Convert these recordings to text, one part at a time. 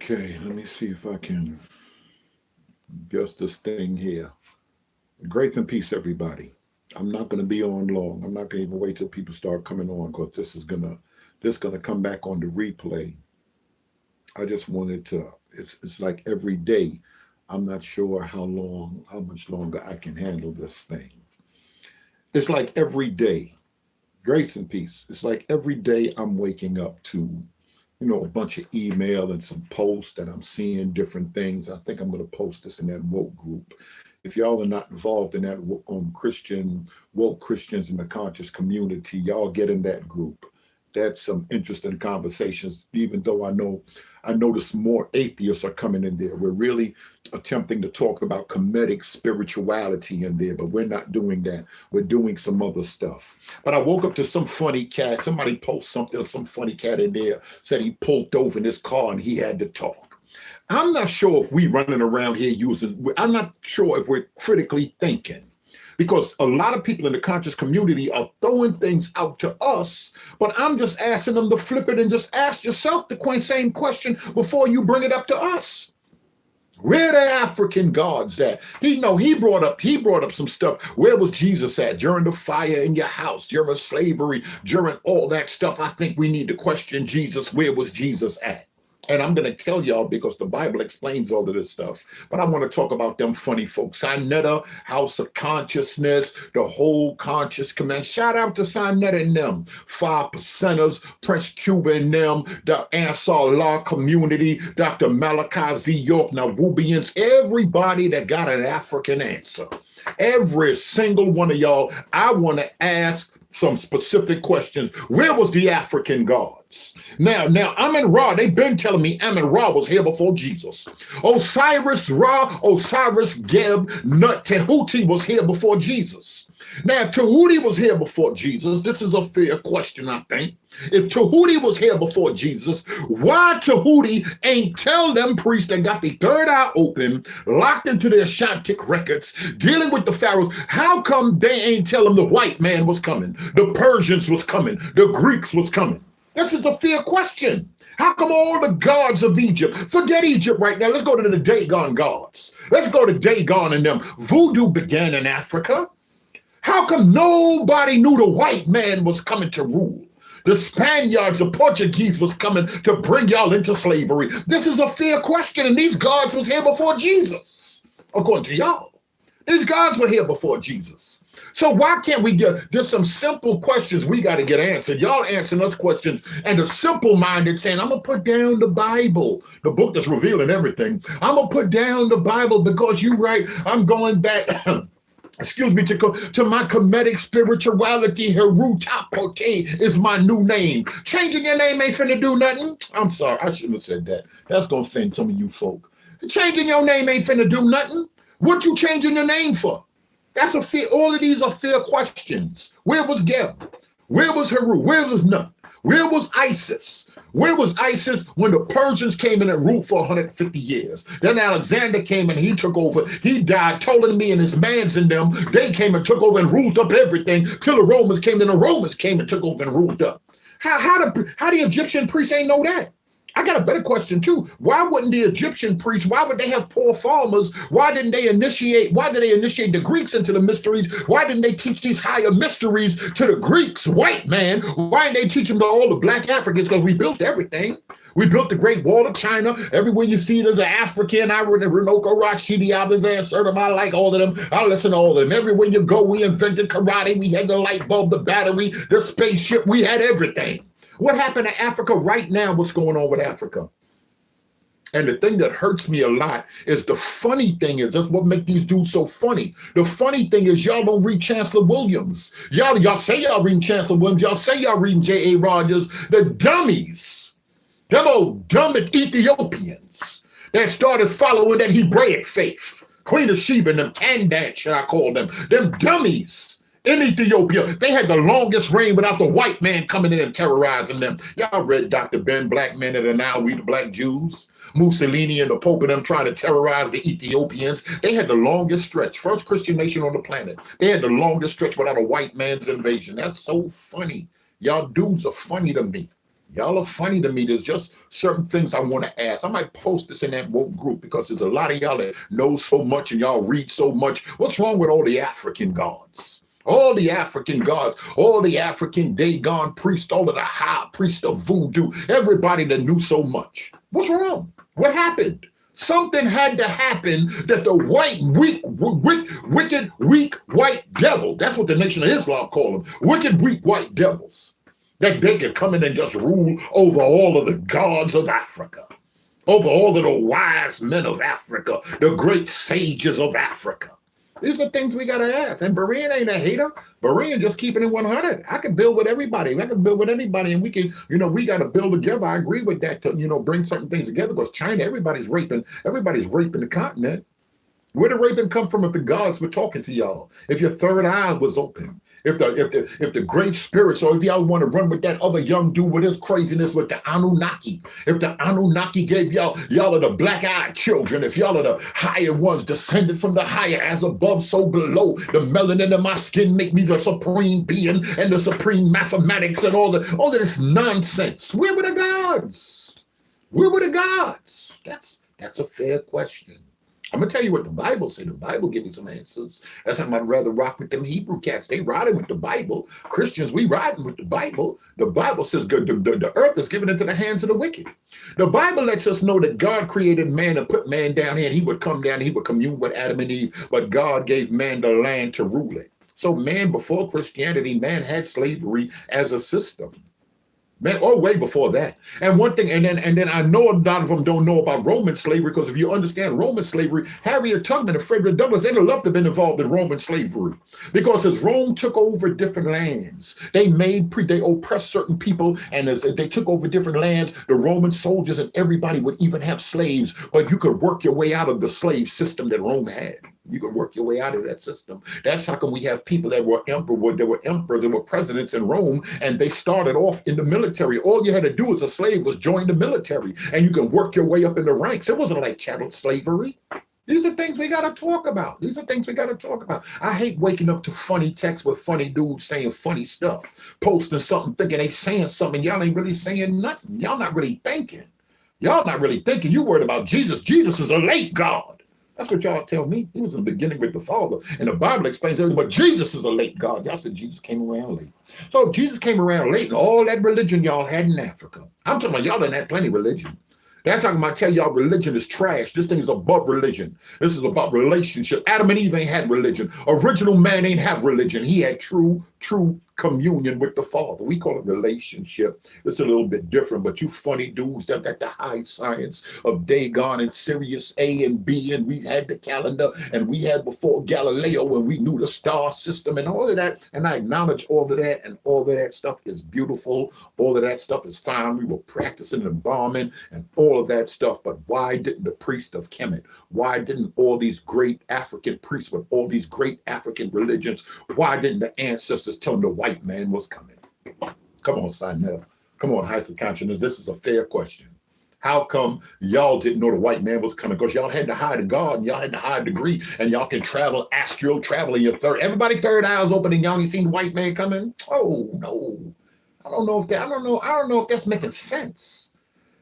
Okay, let me see if I can adjust this thing here. Grace and peace, everybody. I'm not going to be on long. I'm not going to even wait till people start coming on because this gonna come back on the replay. I just wanted to. It's like every day. I'm not sure how much longer I can handle this thing. It's like every day. Grace and peace. It's like every day I'm waking up to a bunch of email and some posts that I'm seeing different things. I think I'm going to post this in that woke group. If y'all are not involved in that woke Christians in the conscious community, y'all get in that group. That's some interesting conversations, even though I notice more atheists are coming in there. We're really attempting to talk about comedic spirituality in there, but we're not doing that. We're doing some other stuff. But I woke up to some funny cat. Somebody posted something, some funny cat in there said he pulled over in his car and he had to talk. I'm not sure if we running around here I'm not sure if we're critically thinking. Because a lot of people in the conscious community are throwing things out to us, but I'm just asking them to flip it and just ask yourself the same question before you bring it up to us. Where the African gods at? He brought up some stuff. Where was Jesus at during the fire in your house, during slavery, during all that stuff? I think we need to question Jesus. Where was Jesus at? And I'm going to tell y'all because the Bible explains all of this stuff. But I want to talk about them funny folks. Sinetta, House of Consciousness, the whole conscious command. Shout out to Sinetta and them. 5%ers, Prince Cuba and them, the Ansar Law community, Dr. Malachi Z. York, Nabubians, everybody that got an African answer. Every single one of y'all, I want to ask some specific questions. Where was the African gods? Now Amun-Ra, they've been telling me Amun-Ra was here before Jesus. Osiris-Ra, Osiris-Geb, Nut, Tehuti was here before Jesus. Now, Tahuti was here before Jesus. This is a fair question, I think. If Tahuti was here before Jesus, why Tahuti ain't tell them priests that got the third eye open, locked into their Shantic records, dealing with the pharaohs, how come they ain't tell them the white man was coming, the Persians was coming, the Greeks was coming? This is a fair question. How come all the gods of Egypt, forget Egypt right now, let's go to the Dagon gods. Let's go to Dagon and them. Voodoo began in Africa. How come nobody knew the white man was coming to rule? The Spaniards, the Portuguese was coming to bring y'all into slavery. This is a fair question, and these gods was here before Jesus, according to y'all. These gods were here before Jesus. So why can't we there's some simple questions we got to get answered. Y'all answering us questions, and the simple-minded saying, I'm going to put down the Bible, the book that's revealing everything. I'm going to put down the Bible because you're right. I'm going back... excuse me, to my comedic spirituality. Herutapote is my new name. Changing your name ain't finna do nothing. I'm sorry, I shouldn't have said that. That's gonna offend some of you folk. Changing your name ain't finna do nothing. What you changing your name for? That's a fair, all of these are fair questions. Where was Geb? Where was Heru? Where was Nut? Where was Isis? Where was Isis when the Persians came in and ruled for 150 years? Then Alexander came and he took over. He died, Ptolemy and his mans and them. They came and took over and ruled up everything till the Romans came, and the Romans came and took over and ruled up. How the Egyptian priests ain't know that? I got a better question too. Why wouldn't the Egyptian priests, why would they have poor farmers? Why did they initiate the Greeks into the mysteries? Why didn't they teach these higher mysteries to the Greeks, white man? Why didn't they teach them to all the black Africans? Because we built everything. We built the Great Wall of China. Everywhere you see there's an African. I read Runoko, Rashidi, Van Sertim. I like all of them. I listen to all of them. Everywhere you go, we invented karate. We had the light bulb, the battery, the spaceship. We had everything. What happened to Africa right now? What's going on with Africa? And the thing that hurts me a lot is the funny thing is, that's what makes these dudes so funny. The funny thing is y'all don't read Chancellor Williams. Y'all say y'all reading Chancellor Williams. Y'all say y'all reading J.A. Rogers. The dummies, them old dumb Ethiopians that started following that Hebraic faith. Queen of Sheba and them Kandat, should I call them. Them dummies. In Ethiopia, they had the longest reign without the white man coming in and terrorizing them. Y'all read Dr. Ben, Black Men That Are Now We the Black Jews? Mussolini and the Pope and them trying to terrorize the Ethiopians. They had the longest stretch, first Christian nation on the planet. They had the longest stretch without a white man's invasion. That's so funny. Y'all dudes are funny to me. Y'all are funny to me. There's just certain things I want to ask. I might post this in that woke group because there's a lot of y'all that know so much and y'all read so much. What's wrong with all the African gods? All the African gods, all the African Dagon priests, all of the high priests of voodoo, everybody that knew so much. What's wrong? What happened? Something had to happen that the white, wicked, weak white devil, that's what the Nation of Islam call them, wicked, weak white devils, that they could come in and just rule over all of the gods of Africa, over all of the wise men of Africa, the great sages of Africa. These are things we got to ask. And Berean ain't a hater. Berean just keeping it 100. I can build with everybody. I can build with anybody. And we can, we got to build together. I agree with that to, bring certain things together, because China, everybody's raping the continent. Where did raping come from if the gods were talking to y'all? If your third eye was open? If the great spirits, or if y'all want to run with that other young dude with his craziness with the Anunnaki, if the Anunnaki gave y'all are the black-eyed children, if y'all are the higher ones, descended from the higher, as above, so below, the melanin in my skin make me the supreme being and the supreme mathematics and all of this nonsense. Where were the gods? Where were the gods? That's a fair question. I'm going to tell you what the Bible says. The Bible give me some answers. That's why I'd rather rock with them Hebrew cats. They riding with the Bible. Christians, we riding with the Bible. The Bible says the earth is given into the hands of the wicked. The Bible lets us know that God created man and put man down here, and he would come down and he would commune with Adam and Eve, but God gave man the land to rule it. So man, before Christianity, man had slavery as a system. Man, way before that. And one thing, and then I know a lot of them don't know about Roman slavery, because if you understand Roman slavery, Harriet Tubman and Frederick Douglass, they'd have loved to have been involved in Roman slavery. Because as Rome took over different lands, they oppressed certain people, and as they took over different lands, the Roman soldiers and everybody would even have slaves, but you could work your way out of the slave system that Rome had. You can work your way out of that system. That's how come we have people that were emperors, there were presidents in Rome, and they started off in the military. All you had to do as a slave was join the military, and you can work your way up in the ranks. It wasn't like chattel slavery. These are things we got to talk about. I hate waking up to funny texts with funny dudes saying funny stuff, posting something, thinking they saying something, y'all ain't really saying nothing. Y'all not really thinking. You worried about Jesus. Jesus is a late God. That's what y'all tell me. He was in the beginning with the Father. And the Bible explains everything, but Jesus is a late God. Y'all said Jesus came around late. So Jesus came around late, and all that religion y'all had in Africa. I'm talking about y'all done had plenty of religion. That's how I tell y'all religion is trash. This thing is above religion. This is about relationship. Adam and Eve ain't had religion. Original man ain't have religion. He had true communion with the Father. We call it relationship. It's a little bit different, but you funny dudes that got the high science of Dagon and Sirius A and B, and we had the calendar, and we had before Galileo, and we knew the star system and all of that, and I acknowledge all of that, and all of that stuff is beautiful. All of that stuff is fine. We were practicing embalming and all of that stuff, but why didn't the priest of Kemet, why didn't all these great African priests with all these great African religions, why didn't the ancestors tell them the white man was coming? Come on, Sinell. Come on, Heights of Consciousness. This is a fair question. How come y'all didn't know the white man was coming? Because y'all had to hide a God, and y'all had to hide a degree, and y'all can travel, astral travel in your everybody third eye's open, and y'all ain't seen the white man coming? Oh, no. I don't know if that's making sense.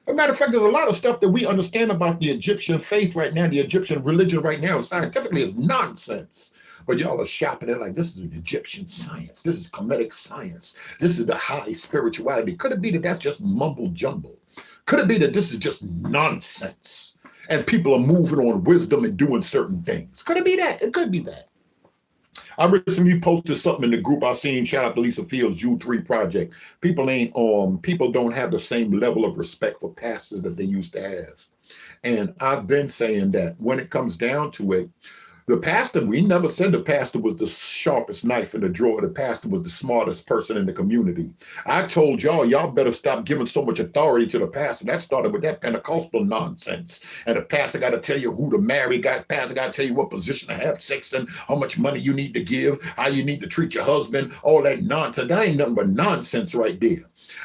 As a matter of fact, there's a lot of stuff that we understand about the Egyptian faith right now, the Egyptian religion right now, scientifically is nonsense. But y'all are shopping it like this is Egyptian science. This is Kemetic science. This is the high spirituality. Could it be that that's just mumble jumble? Could it be that this is just nonsense and people are moving on wisdom and doing certain things? Could it be that? It could be that. I recently posted something in the group I seen. Shout out to Lisa Fields, Jude 3 Project. People don't have the same level of respect for pastors that they used to have. And I've been saying that when it comes down to it, the pastor, we never said the pastor was the sharpest knife in the drawer. The pastor was the smartest person in the community. I told y'all better stop giving so much authority to the pastor. That started with that Pentecostal nonsense. And the pastor got to tell you who to marry. Pastor got to tell you what position to have sex in, how much money you need to give, how you need to treat your husband, all that nonsense. That ain't nothing but nonsense right there.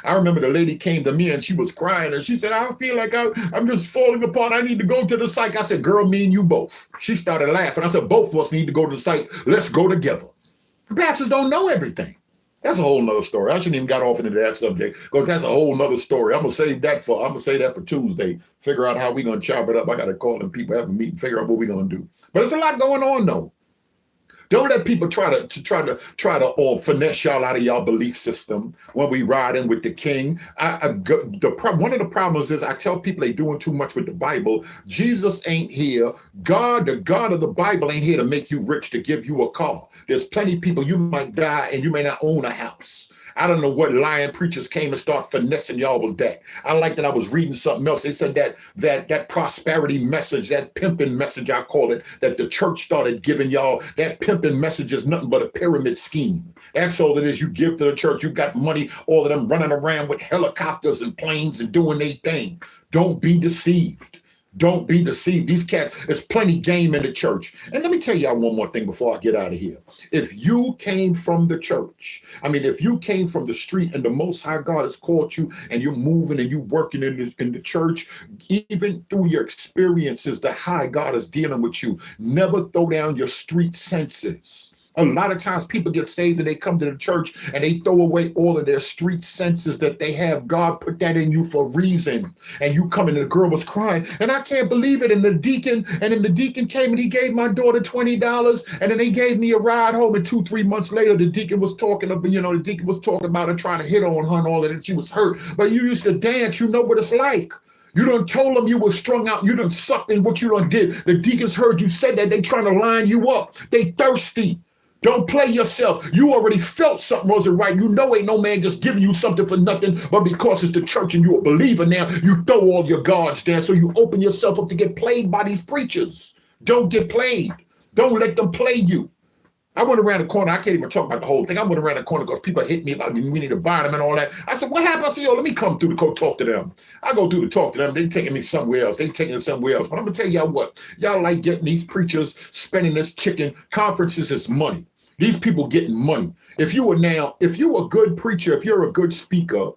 I remember the lady came to me and she was crying and she said, I feel like I'm just falling apart. I need to go to the psych. I said, girl, me and you both. She started laughing. I said, both of us need to go to the psych. Let's go together. Pastors don't know everything. That's a whole nother story. I shouldn't even got off into that subject because that's a whole nother story. I'm gonna save that for Tuesday. Figure out how we're gonna chop it up. I gotta call them people, have a meeting, figure out what we're gonna do. But there's a lot going on though. Don't let people try to finesse y'all out of y'all belief system when we ride in with the king. One of the problems is I tell people they doing too much with the Bible. Jesus ain't here. God, the God of the Bible ain't here to make you rich, to give you a car. There's plenty of people, you might die and you may not own a house. I don't know what lying preachers came and start finessing y'all with that. I like that I was reading something else. They said that prosperity message, that pimping message, I call it, that the church started giving y'all, that pimping message is nothing but a pyramid scheme. That's all it is. You give to the church, you got money, all of them running around with helicopters and planes and doing their thing. Don't be deceived. Don't be deceived. These cats, there's plenty game in the church. And let me tell y'all one more thing before I get out of here. If you came from the church, if you came from the street and the Most High God has called you and you're moving and you're working in the church, even through your experiences, the high God is dealing with you. Never throw down your street senses. A lot of times people get saved and they come to the church and they throw away all of their street senses that they have. God put that in you for a reason. And you come and the girl was crying and I can't believe it. And the deacon came and he gave my daughter $20 and then they gave me a ride home. And 2-3 months later, the deacon was talking about her trying to hit on her and all that, and she was hurt. But you used to dance, you know what it's like. You done told them you were strung out. You done sucked in what you done did. The deacons heard you said that. They trying to line you up. They thirsty. Don't play yourself. You already felt something wasn't right. You know ain't no man just giving you something for nothing, but because it's the church and you're a believer now, you throw all your guards down. So you open yourself up to get played by these preachers. Don't get played. Don't let them play you. I went around the corner. I can't even talk about the whole thing. I went around the corner because people hit me about we need to buy them and all that. I said, what happened? I said, yo, let me come through to go talk to them. I go through to talk to them. They taking me somewhere else. They taking it somewhere else. But I'm going to tell y'all what. Y'all like getting these preachers spending this chicken. Conferences is money. These people getting money. If you're a good preacher, if you're a good speaker,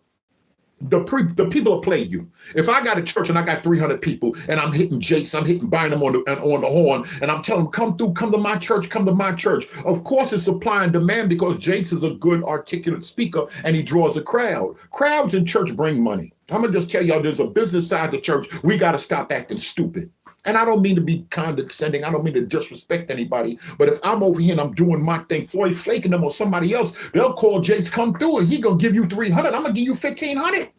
the people will play you. If I got a church and I got 300 people and I'm hitting Jakes, I'm buying them on the horn, and I'm telling them, come to my church, come to my church. Of course, it's supply and demand because Jakes is a good, articulate speaker and he draws a crowd. Crowds in church bring money. I'm going to just tell y'all, there's a business side of the church. We got to stop acting stupid. And I don't mean to be condescending. I don't mean to disrespect anybody. But if I'm over here and I'm doing my thing, Floyd flaking them or somebody else, they'll call Jace, come through, and he going to give you 300. I'm going to give you 1,500.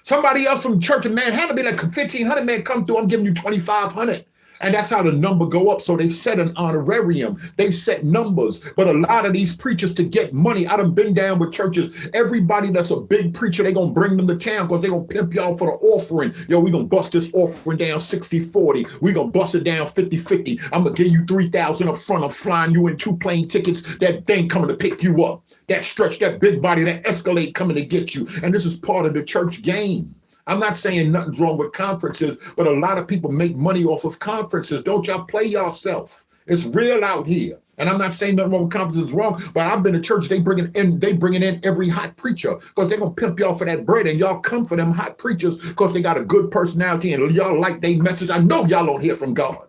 Somebody else from the church in Manhattan be like, 1,500, man, come through. I'm giving you 2,500. And that's how the number go up. So they set an honorarium. They set numbers. But a lot of these preachers to get money, I done been down with churches. Everybody that's a big preacher, they going to bring them to town because they going to pimp y'all for the offering. Yo, we going to bust this offering down 60-40. We going to bust it down 50-50. I'm going to give you 3,000 up front. I'm flying you in 2 plane tickets. That thing coming to pick you up. That stretch, that big body, that Escalade coming to get you. And this is part of the church game. I'm not saying nothing's wrong with conferences, but a lot of people make money off of conferences. Don't y'all play yourself. It's real out here. And I'm not saying nothing wrong with conferences is wrong, but I've been to church, they bringing in every hot preacher because they're going to pimp y'all for that bread, and y'all come for them hot preachers because they got a good personality and y'all like their message. I know y'all don't hear from God.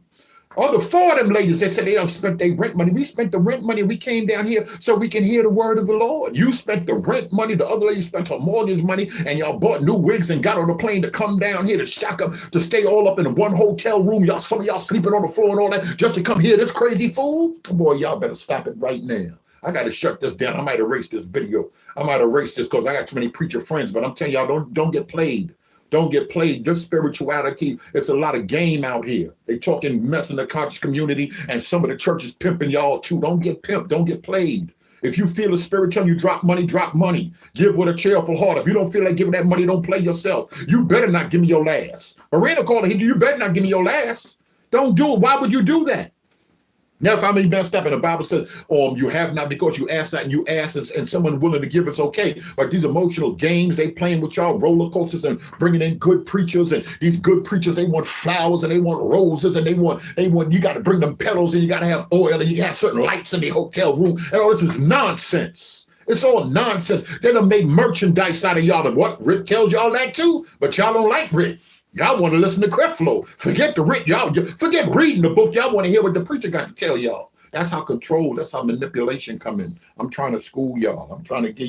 Other 4 of them ladies, they said they don't spent their rent money. We spent the rent money. We came down here so we can hear the word of the Lord. You spent the rent money. The other lady spent her mortgage money, and y'all bought new wigs and got on a plane to come down here to shock up, to stay all up in one hotel room. Some of y'all sleeping on the floor and all that just to come hear this crazy fool. Boy, y'all better stop it right now. I got to shut this down. I might erase this video. I might erase this because I got too many preacher friends, but I'm telling y'all, don't get played. Don't get played. This spirituality, it's a lot of game out here. They talking mess in the conscious community, and some of the churches pimping y'all too. Don't get pimped. Don't get played. If you feel the spirit telling you drop money, drop money. Give with a cheerful heart. If you don't feel like giving that money, don't play yourself. You better not give me your last. Marina called it. You better not give me your last. Don't do it. Why would you do that? Now, if I'm messed up and the Bible says, you have not because you ask not, and you ask and someone willing to give, it's okay. But these emotional games, they playing with y'all roller coasters and bringing in good preachers, and these good preachers, they want flowers and they want roses and they want, you got to bring them petals and you got to have oil and you have certain lights in the hotel room. And all this is nonsense. It's all nonsense. They done made merchandise out of y'all. And what? Rick tells y'all that too, but y'all don't like Rick. Y'all want to listen to Creflo. Forget the Rick. Y'all forget reading the book. Y'all want to hear what the preacher got to tell y'all. That's how control, that's how manipulation come in. I'm trying to school y'all. I'm trying to give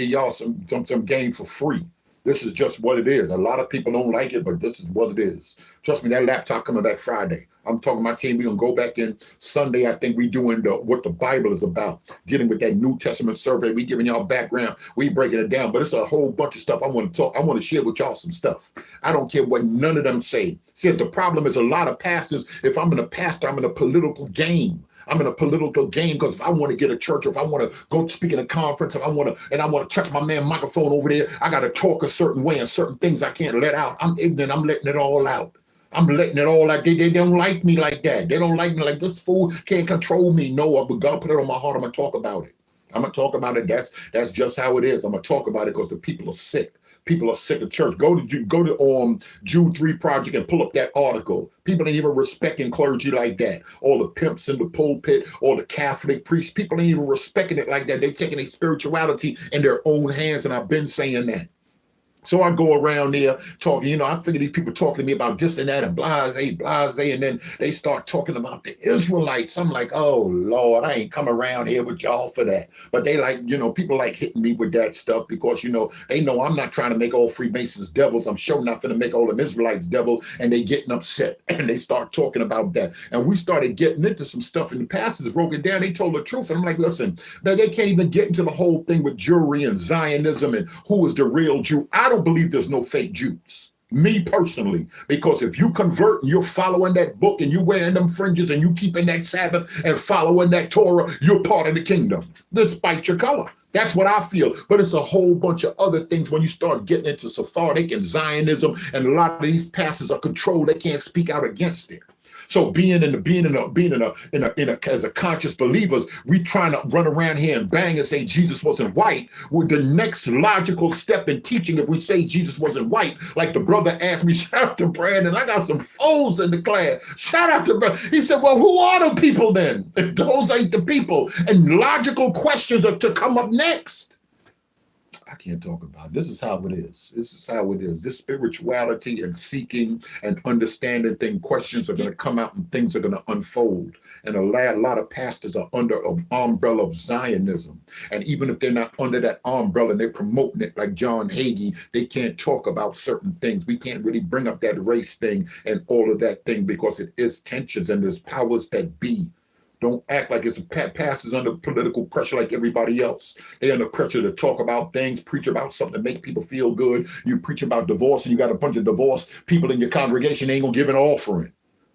y'all some game for free. This is just what it is. A lot of people don't like it, but this is what it is. Trust me, that laptop coming back Friday. I'm talking to my team. We're going to go back in Sunday. I think we doing what the Bible is about, dealing with that New Testament survey. We giving y'all background. We breaking it down, but it's a whole bunch of stuff I want to talk. I want to share with y'all some stuff. I don't care what none of them say. See, the problem is a lot of pastors, if I'm in a pastor, I'm in a political game. I'm in a political game because if I want to get a church, or if I want to go speak in a conference, if I want to touch my man microphone over there, I got to talk a certain way and certain things I can't let out. I'm ignorant. I'm letting it all out. I'm letting it all out. They don't like me like that. They don't like me like this fool can't control me. No, but God put it on my heart. I'm going to talk about it. I'm going to talk about it. That's just how it is. I'm going to talk about it because the people are sick. People are sick of church. Go to Jude 3 Project and pull up that article. People ain't even respecting clergy like that. All the pimps in the pulpit, all the Catholic priests, people ain't even respecting it like that. They taking their spirituality in their own hands, and I've been saying that. So I go around there talking, I figure these people talking to me about this and that and blase, and then they start talking about the Israelites. I'm like, oh Lord, I ain't come around here with y'all for that. But they like, people like hitting me with that stuff because, they know I'm not trying to make all Freemasons devils. I'm sure not going to make all them Israelites devils, and they getting upset and they start talking about that. And we started getting into some stuff, and the pastors broke it down. They told the truth. And I'm like, listen, man, they can't even get into the whole thing with Jewry and Zionism and who is the real Jew. I don't believe there's no fake Jews, me personally, because if you convert and you're following that book and you wearing them fringes and you keeping that Sabbath and following that Torah, you're part of the kingdom, despite your color. That's what I feel. But it's a whole bunch of other things when you start getting into Sephardic and Zionism, and a lot of these pastors are controlled. They can't speak out against it. So as a conscious believers, we trying to run around here and bang and say Jesus wasn't white. With the next logical step in teaching, if we say Jesus wasn't white, like the brother asked me, shout out to Brandon, I got some foes in the class. Shout out to Brandon. He said, well, who are the people then? If those ain't the people, and logical questions are to come up next. I can't talk about it. This is how it is. This is how it is. This spirituality and seeking and understanding questions are going to come out and things are going to unfold. And a lot of pastors are under an umbrella of Zionism. And even if they're not under that umbrella and they're promoting it like John Hagee, they can't talk about certain things. We can't really bring up that race thing and all of that thing because it is tensions and there's powers that be. Don't act like it's pastors under political pressure like everybody else. They're under pressure to talk about things, preach about something, make people feel good. You preach about divorce and you got a bunch of divorced people in your congregation, they ain't gonna give an offering.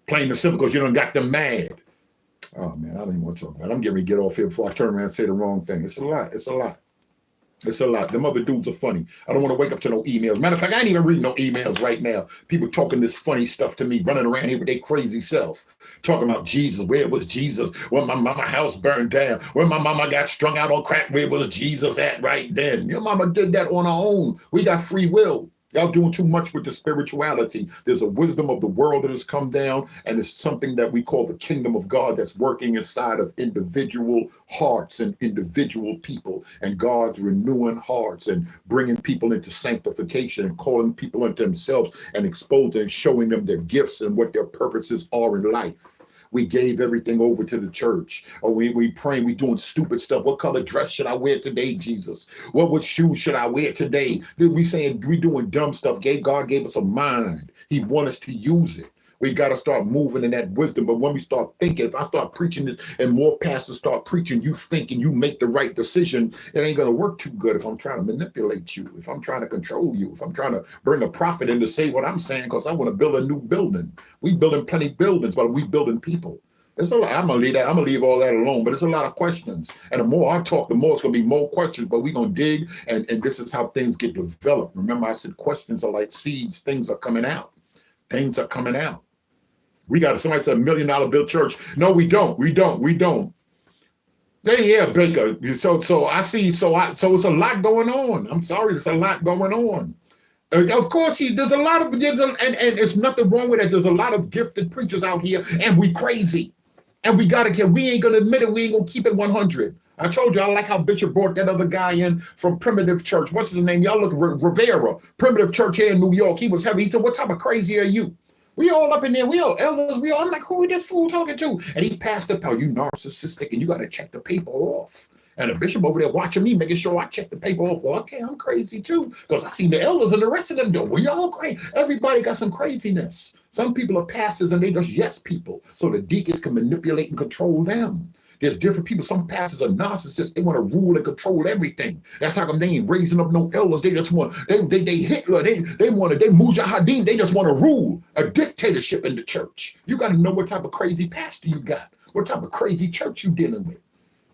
Plain and simple, because you done got them mad. Oh man, I don't even want to talk about it. I'm getting ready to get off here before I turn around and say the wrong thing. It's a lot. It's a lot. It's a lot. Them other dudes are funny. I don't want to wake up to no emails. Matter of fact, I ain't even reading no emails right now. People talking this funny stuff to me, running around here with their crazy self. Talking about Jesus. Where was Jesus? When my mama house burned down. When my mama got strung out on crack, where was Jesus at right then? Your mama did that on her own. We got free will. Y'all doing too much with the spirituality. There's a wisdom of the world that has come down, and it's something that we call the kingdom of God that's working inside of individual hearts and individual people, and God's renewing hearts and bringing people into sanctification and calling people into themselves and exposing and showing them their gifts and what their purposes are in life. We gave everything over to the church. Or we praying, we doing stupid stuff. What color dress should I wear today, Jesus? What shoes should I wear today? We saying we doing dumb stuff. God gave us a mind. He wants us to use it. We got to start moving in that wisdom. But when we start thinking, if I start preaching this and more pastors start preaching, you think and you make the right decision, it ain't going to work too good if I'm trying to manipulate you, if I'm trying to control you, if I'm trying to bring a prophet in to say what I'm saying because I want to build a new building. We building plenty of buildings, but we building people. It's a lot. I'm going to leave that. I'm going to leave all that alone, but it's a lot of questions. And the more I talk, the more it's going to be more questions, but we're going to dig, and this is how things get developed. Remember, I said questions are like seeds. Things are coming out. Things are coming out. We got somebody said $1 million bill church. No, we don't. We don't. Yeah, Baker. So I see. So it's a lot going on. I'm sorry, there's a lot going on. Of course, there's a lot of and there's nothing wrong with that. There's a lot of gifted preachers out here, and we crazy, and we ain't gonna admit it. We ain't gonna keep it 100. I told you I like how Bishop brought that other guy in from Primitive Church. What's his name? Y'all look, Rivera, Primitive Church here in New York. He was heavy. He said, "What type of crazy are you?" We all up in there. We all elders. We all. I'm like, who is this fool talking to? And he passed up. Oh, you narcissistic, and you got to check the paper off. And the bishop over there watching me, making sure I check the paper off. Well, okay, I'm crazy too, because I seen the elders and the rest of them do. We all crazy. Everybody got some craziness. Some people are pastors and they just yes people, so the deacons can manipulate and control them. There's different people. Some pastors are narcissists. They want to rule and control everything. That's how come they ain't raising up no elders. They just want, they Hitler, they Mujahideen. They just want to rule a dictatorship in the church. You got to know what type of crazy pastor you got, what type of crazy church you dealing with.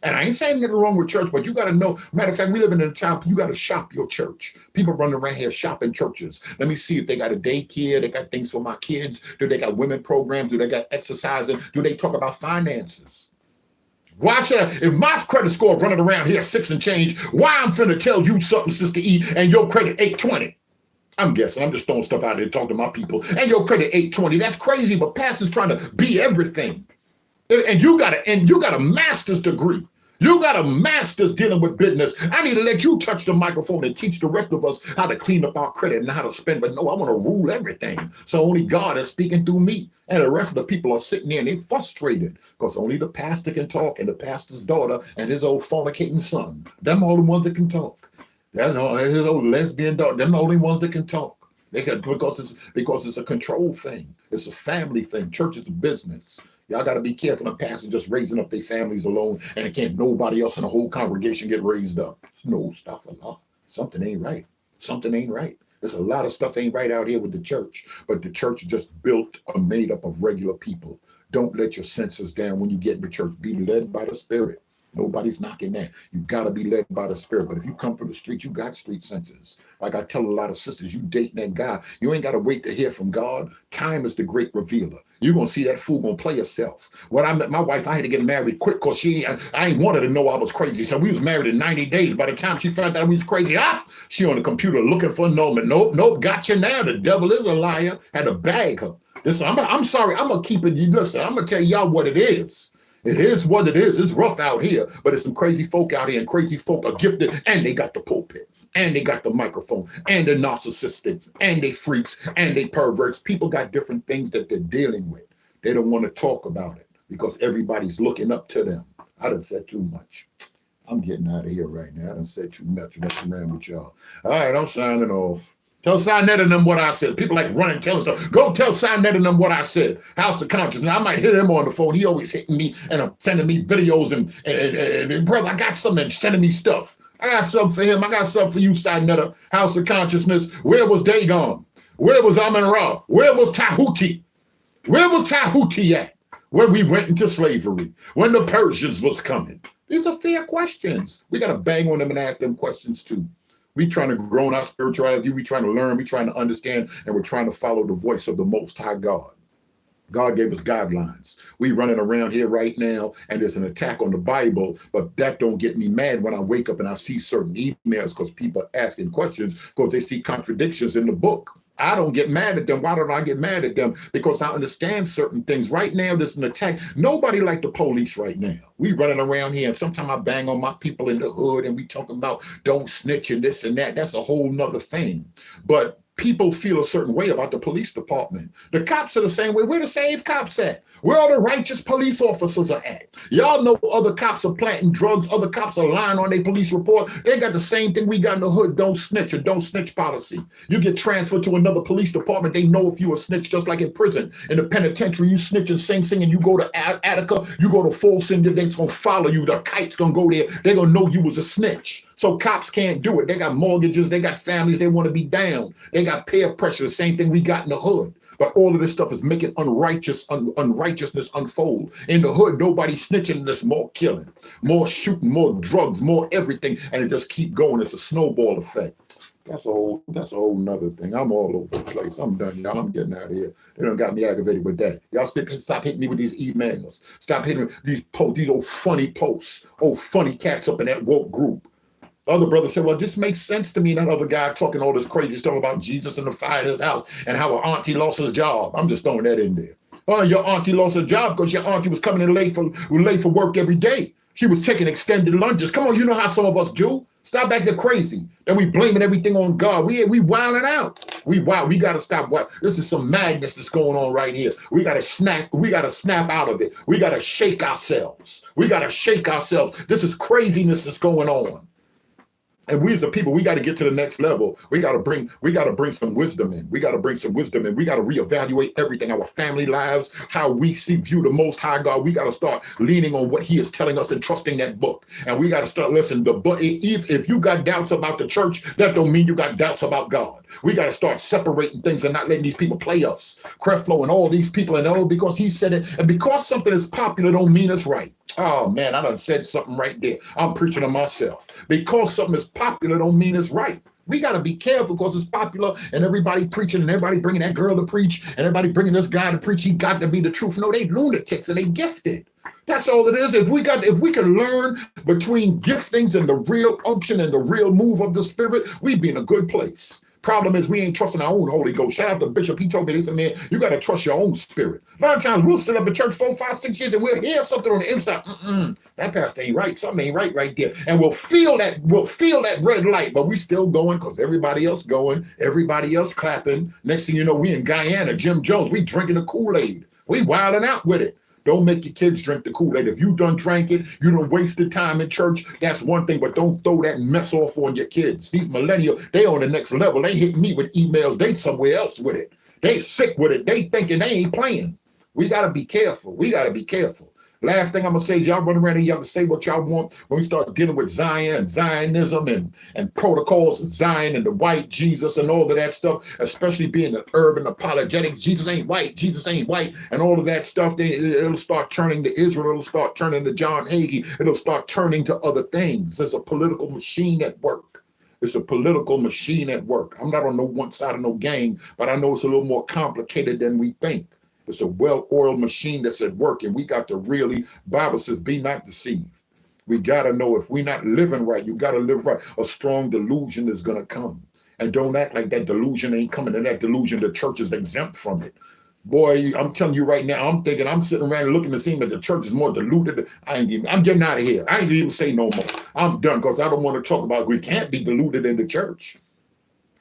And I ain't saying nothing wrong with church, but you got to know. Matter of fact, we live in a town, you got to shop your church. People running around here shopping churches. Let me see if they got a daycare, they got things for my kids. Do they got women programs? Do they got exercising? Do they talk about finances? Why should I, if my credit score running around here 6 and change, why I'm finna tell you something, Sister E, and your credit 820? I'm guessing. I'm just throwing stuff out there to talk to my people. And your credit 820. That's crazy, but pastor's trying to be everything. And you got a master's degree. You got a master's dealing with business. I need to let you touch the microphone and teach the rest of us how to clean up our credit and how to spend. But no, I want to rule everything. So only God is speaking through me. And the rest of the people are sitting there and they're frustrated because only the pastor can talk and the pastor's daughter and his old fornicating son. Them all the ones that can talk. That's his old lesbian daughter. Them the only ones that can talk. They can, because it's a control thing. It's a family thing. Church is a business. Y'all got to be careful of pastors just raising up their families alone and it can't nobody else in the whole congregation get raised up. No, stop a lot. Something ain't right. Something ain't right. There's a lot of stuff ain't right out here with the church, but the church just built or made up of regular people. Don't let your senses down when you get in the church. Be led by the Spirit. Nobody's knocking that. You got to be led by the Spirit. But if you come from the street, you got street senses. Like I tell a lot of sisters, you dating that guy, you ain't got to wait to hear from God. Time is the great revealer. You're going to see that fool going to play herself. When I met my wife, I had to get married quick because I ain't wanted to know I was crazy. So we was married in 90 days. By the time she found out we was crazy, she on the computer looking for Norman. Nope, got you now. The devil is a liar. Had to bag her. Listen, I'm sorry. I'm going to keep it. Listen, I'm going to tell y'all what it is. It is what it is. It's rough out here, but there's some crazy folk out here, and crazy folk are gifted, and they got the pulpit, and they got the microphone, and they're narcissistic, and they freaks, and they perverts. People got different things that they're dealing with. They don't want to talk about it because everybody's looking up to them. I done said too much. I'm getting out of here right now. I done said too much. Messing around with y'all. All right, I'm signing off. Tell Sinette and them what I said. People like running, telling stuff. Go tell Sinette and them what I said. House of Consciousness. Now, I might hit him on the phone. He always hitting me and sending me videos and brother, I got something and sending me stuff. I got something for him. I got something for you, Sinette. House of Consciousness. Where was Dagon? Where was Amun-Ra? Where was Tahuti? Where was Tahuti at? When we went into slavery? When the Persians was coming? These are fair questions. We got to bang on them and ask them questions too. We trying to grow in our spirituality. We trying to learn. We trying to understand, and we're trying to follow the voice of the Most High God. God gave us guidelines. We running around here right now, and there's an attack on the Bible, but that don't get me mad when I wake up and I see certain emails because people are asking questions because they see contradictions in the book. I don't get mad at them. Why don't I get mad at them? Because I understand certain things. Right now, there's an attack. Nobody like the police right now. We running around here, and sometimes I bang on my people in the hood, and we talking about don't snitch and this and that. That's a whole nother thing. But people feel a certain way about the police department. The cops are the same way. Where the same cops at? Where all the righteous police officers are at? Y'all know other cops are planting drugs. Other cops are lying on their police report. They got the same thing we got in the hood. Don't snitch or don't snitch policy. You get transferred to another police department. They know if you a snitch, just like in prison. In the penitentiary, you snitch and sing, and you go to Attica, you go to Folsom, they're going to follow you. The kite's going to go there. They're going to know you was a snitch. So cops can't do it. They got mortgages. They got families. They want to be down. They got peer pressure, the same thing we got in the hood. But all of this stuff is making unrighteousness unfold. In the hood, nobody snitching. There's more killing, more shooting, more drugs, more everything. And it just keep going. It's a snowball effect. That's a whole nother thing. I'm all over the place. I'm done, y'all. I'm getting out of here. They done got me aggravated with that. Y'all stop hitting me with these emails. Stop hitting me these posts, these old funny posts, old funny cats up in that woke group. The other brother said, well, this makes sense to me. That other guy talking all this crazy stuff about Jesus and the fire in his house and how her auntie lost his job. I'm just throwing that in there. Oh, your auntie lost her job because your auntie was coming in late for work every day. She was taking extended lunges. Come on, you know how some of us do. Stop acting crazy. Then we blaming everything on God. We wilding out. We wild. We gotta stop. What? This is some madness that's going on right here. We gotta snap. We gotta snap out of it. We gotta shake ourselves. We gotta shake ourselves. This is craziness that's going on. And we as the people, we got to get to the next level. We got to bring some wisdom in. We got to bring some wisdom in. We got to reevaluate everything, our family lives, how we view the Most High God. We got to start leaning on what He is telling us and trusting that book. And we got to start listening. If you got doubts about the church, that don't mean you got doubts about God. We got to start separating things and not letting these people play us. Creflo and all these people, and because he said it, and because something is popular don't mean it's right. Oh man, I done said something right there. I'm preaching to myself. Because something is popular don't mean it's right. We got to be careful because it's popular and everybody preaching and everybody bringing that girl to preach and everybody bringing this guy to preach. He got to be the truth. No, they lunatics and they gifted. That's all it is. If we can learn between giftings and the real unction and the real move of the Spirit, we'd be in a good place. Problem is we ain't trusting our own Holy Ghost. Shout out to Bishop. He told me, he said, man, you got to trust your own spirit. A lot of times we'll sit up in church 4, 5, 6 years and we'll hear something on the inside. That pastor ain't right. Something ain't right there. And we'll feel that red light, but we still going because everybody else going, everybody else clapping. Next thing you know, we in Guyana, Jim Jones, we drinking the Kool-Aid. We wilding out with it. Don't make your kids drink the Kool-Aid. If you done drank it, you done wasted time in church, that's one thing, but don't throw that mess off on your kids. These millennials, they on the next level. They hit me with emails. They somewhere else with it. They sick with it. They thinking they ain't playing. We got to be careful. We got to be careful. Last thing I'm going to say is y'all run around here, y'all can say what y'all want when we start dealing with Zion and Zionism and protocols of Zion and the white Jesus and all of that stuff, especially being the urban apologetics. Jesus ain't white, and all of that stuff. It'll start turning to Israel. It'll start turning to John Hagee. It'll start turning to other things. There's a political machine at work. It's a political machine at work. I'm not on no one side of no gang, but I know it's a little more complicated than we think. It's a well-oiled machine that's at work, and we got to really, Bible says, be not deceived. We got to know if we're not living right, you got to live right. A strong delusion is going to come. And don't act like that delusion ain't coming, and that delusion, the church is exempt from it. Boy, I'm telling you right now, I'm thinking, I'm sitting around looking to see that the church is more deluded. I'm getting out of here. I ain't even say no more. I'm done because I don't want to talk about we can't be deluded in the church.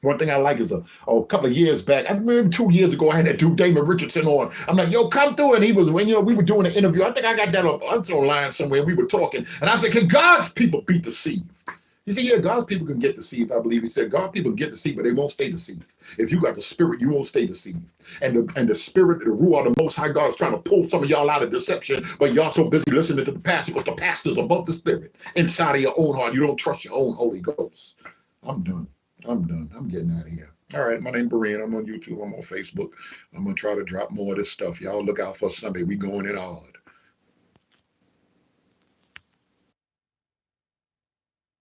One thing I like is a couple of years back, I remember 2 years ago, I had that dude Damon Richardson on. I'm like, yo, come through. And he was, when we were doing an interview, I think I got that online somewhere. We were talking. And I said, can God's people be deceived? He said, yeah, God's people can get deceived, I believe. He said, God's people get deceived, but they won't stay deceived. If you got the Spirit, you won't stay deceived. And the Spirit, the Ruach of the Most High God is trying to pull some of y'all out of deception, but y'all so busy listening to the pastor because the pastor's above the Spirit. Inside of your own heart, you don't trust your own Holy Ghost. I'm done. I'm getting out of here. All right, my name is Berean. I'm on YouTube. I'm on Facebook. I'm going to try to drop more of this stuff. Y'all look out for Sunday. We going in hard.